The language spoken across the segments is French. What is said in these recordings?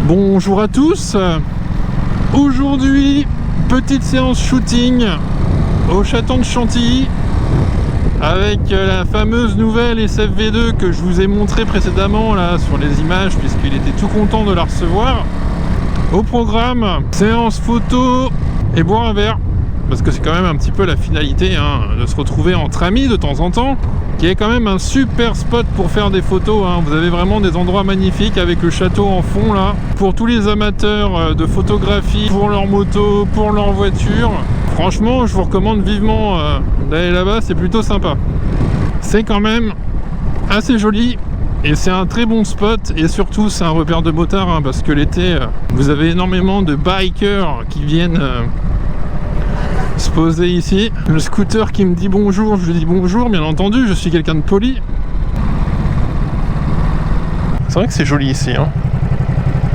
Bonjour à tous. Aujourd'hui, petite séance shooting au Château de Chantilly avec la fameuse nouvelle SFV2 que je vous ai montré précédemment là sur les images, puisqu'il était tout content de la recevoir. Au programme, séance photo et boire un verre, parce que c'est quand même un petit peu la finalité, hein, de se retrouver entre amis de temps en temps, qui est quand même un super spot pour faire des photos, hein. Vous avez vraiment des endroits magnifiques avec le château en fond là. Pour tous les amateurs de photographie, pour leur moto, pour leur voiture, franchement je vous recommande vivement d'aller là-bas, c'est plutôt sympa. C'est quand même assez joli et c'est un très bon spot, et surtout c'est un repère de motards, hein, parce que l'été vous avez énormément de bikers qui viennent se poser ici. Le scooter qui me dit bonjour, je lui dis bonjour, bien entendu, je suis quelqu'un de poli. C'est vrai que c'est joli ici, hein.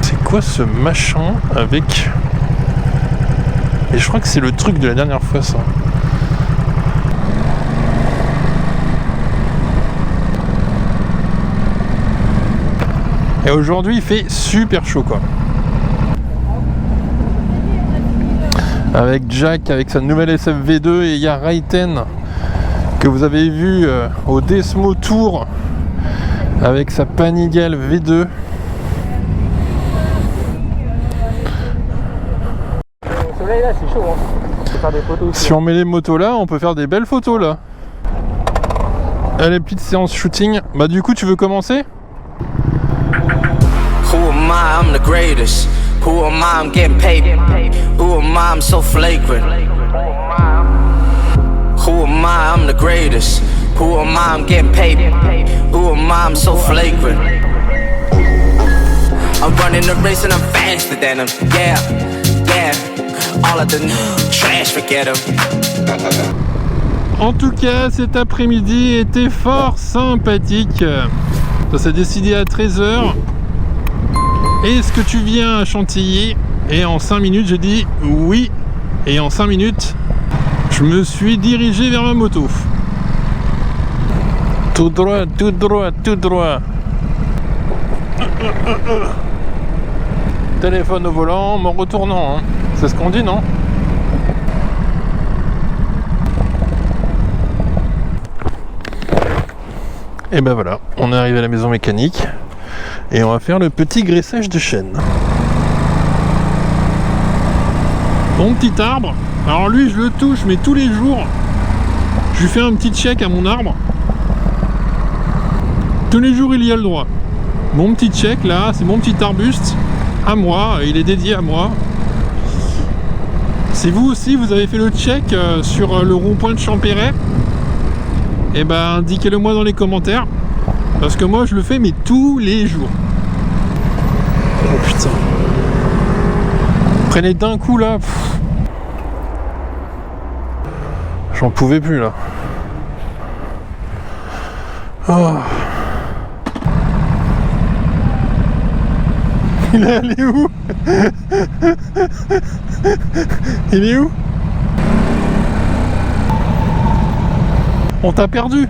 C'est quoi ce machin avec... Et je crois que c'est le truc de la dernière fois, ça. Et aujourd'hui il fait super chaud quoi. Avec Jack, avec sa nouvelle SFV2, et il y a Raiten que vous avez vu au Desmo Tour avec sa Panigale V2. Le soleil là c'est chaud, hein. On peut faire des photos aussi. Si on met les motos là, on peut faire des belles photos là. Allez, petite séance shooting. Bah du coup tu veux commencer? Who am I? I'm the greatest. Who am I? I'm getting paid. Who am I? I'm so flagrant. Who am I? I'm the greatest. Who am I? I'm getting paid. Who am I? I'm so flagrant. I'm running the race and I'm faster than them. Yeah, yeah. All of the trash, forget them. En tout cas, cet après-midi était fort sympathique. Ça s'est décidé à 13h. Est-ce que tu viens à Chantilly? Et en 5 minutes, j'ai dit oui. Et en 5 minutes, je me suis dirigé vers ma moto. Tout droit, tout droit, tout droit. Téléphone au volant, en retournant, hein. C'est ce qu'on dit, non? Et ben voilà, on est arrivé à la maison mécanique. Et on va faire le petit graissage de chaîne. Mon petit arbre, alors lui je le touche mais tous les jours. Je lui fais un petit check à mon arbre. Tous les jours il y a le droit. Mon petit check là, c'est mon petit arbuste à moi, il est dédié à moi. Si vous aussi vous avez fait le check sur le rond-point de Champéret, et ben indiquez-le moi dans les commentaires. Parce que moi je le fais mais tous les jours. Oh putain. Prenez d'un coup là. J'en pouvais plus là. Oh. Il est allé où? Il est où? On t'a perdu.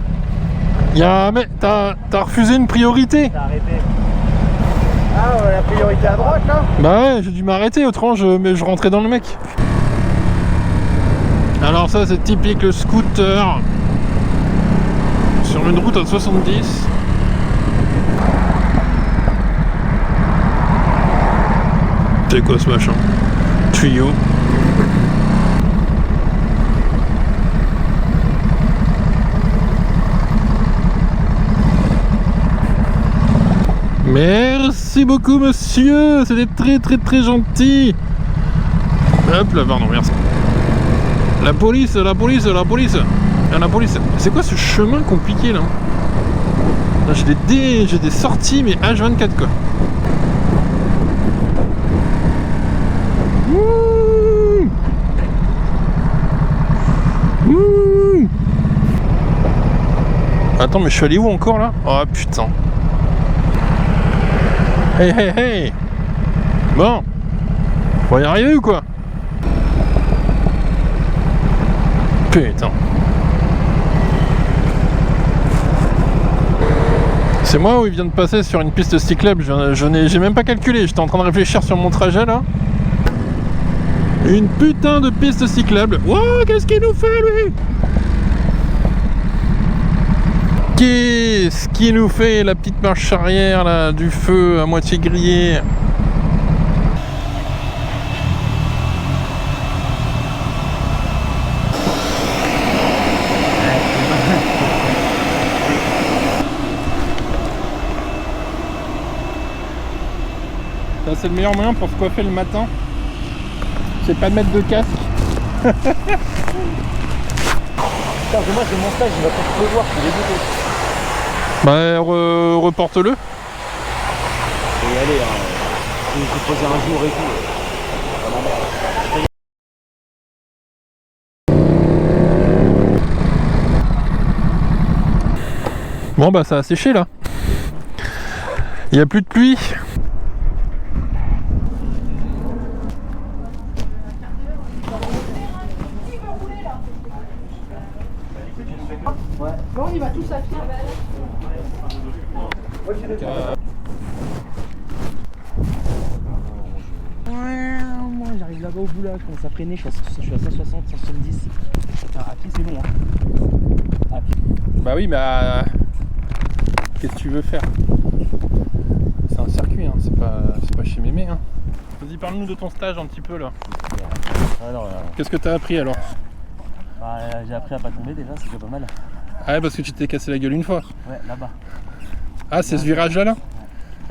Il y a un mec, t'as refusé une priorité. T'as arrêté. Ah ouais, la priorité à droite là? Bah ouais, j'ai dû m'arrêter, autrement je rentrais dans le mec. Alors ça c'est typique le scooter sur une route à 70. C'est quoi ce machin? Tuyau. Merci beaucoup monsieur, c'était très très très gentil. Hop là, pardon, merci. La police, la police, la police. La police. C'est quoi ce chemin compliqué là? J'ai des sorties mais H24 quoi. Ouh. Ouh. Attends, mais je suis allé où encore là? Oh putain. Hey hey hey. Bon, on va y arriver ou quoi? Putain. C'est moi ou il vient de passer sur une piste cyclable? J'ai même pas calculé, j'étais en train de réfléchir sur mon trajet là. Une putain de piste cyclable. Wow, qu'est-ce qu'il nous fait lui? Qu'est-ce qu'il nous fait la petite marche arrière là, du feu à moitié grillé? Ça c'est le meilleur moyen pour se coiffer le matin. C'est pas de mettre de casque. Putain, moi j'ai mon stage, il va peut-être pleuvoir, je vais dégoûter. Bah reporte-le. Et allez, je vais te poser un jour et tout. Bon bah ça a séché là. Il n'y a plus de pluie. Bon, on y va tous à pied. Moi j'arrive là-bas au bout là, je commence à freiner, je suis à 160, 170. Putain, à pied c'est long hein. À pied. Bah oui, bah qu'est-ce que tu veux faire? C'est un circuit, hein. C'est pas chez Mémé. Hein. Vas-y, parle-nous de ton stage un petit peu là. Alors, Qu'est-ce que t'as appris alors? bah, j'ai appris à pas tomber déjà, c'est déjà pas mal. Ah ouais, parce que tu t'es cassé la gueule une fois. Ouais, là-bas. Ah, c'est ce virage là?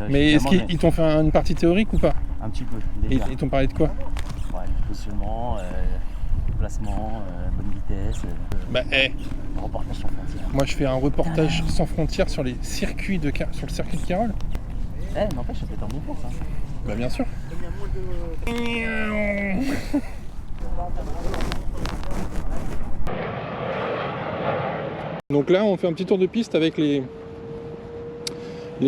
Mais est-ce Finalement, qu'ils t'ont fait une partie théorique ou pas? un petit peu, Et déjà. ils t'ont parlé de quoi? Ouais, positionnement, placement, bonne vitesse, Bah reportage sans frontières. moi je fais un reportage sans frontières sur les circuits sur le circuit de Carole. N'empêche, ça peut être un bon cours ça. Bah bien sûr. Donc là on fait un petit tour de piste avec les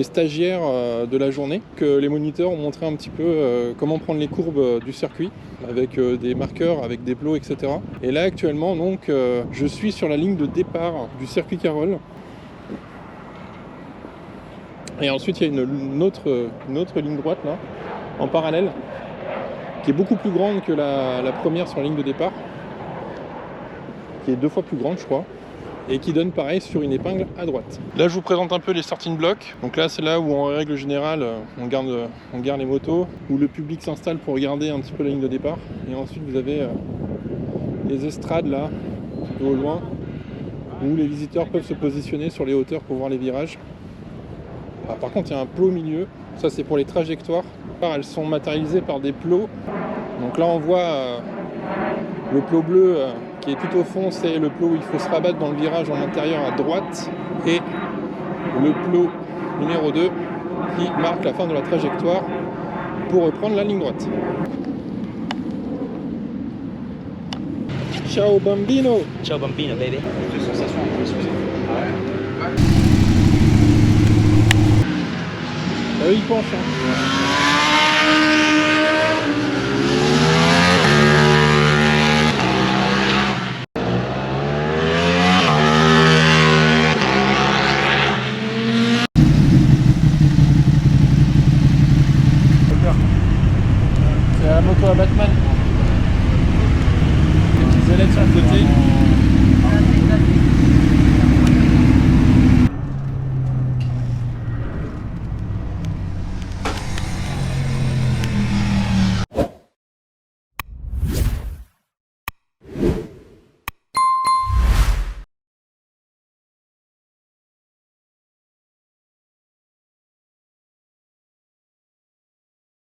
stagiaires de la journée, que les moniteurs ont montré un petit peu comment prendre les courbes du circuit avec des marqueurs, avec des plots, etc. Et là actuellement donc je suis sur la ligne de départ du circuit Carole. Et ensuite il y a une autre ligne droite là, en parallèle, qui est beaucoup plus grande que la première sur la ligne de départ, qui est 2 fois plus grande je crois, et qui donne pareil sur une épingle à droite. Là je vous présente un peu les starting blocks. Donc là c'est là où en règle générale on garde les motos, où le public s'installe pour regarder un petit peu la ligne de départ. Et ensuite vous avez les estrades là, au loin, où les visiteurs peuvent se positionner sur les hauteurs pour voir les virages. Ah, par contre il y a un plot au milieu, ça c'est pour les trajectoires. Elles sont matérialisées par des plots. Donc là on voit le plot bleu qui est tout au fond, c'est le plot où il faut se rabattre dans le virage en intérieur à droite, et le plot numéro 2 qui marque la fin de la trajectoire pour reprendre la ligne droite. Ciao bambino. Ciao bambino, baby. Des sensations un peu excusez. Il penche hein. C'est la moto à Batman. Les petites ailettes sur le côté.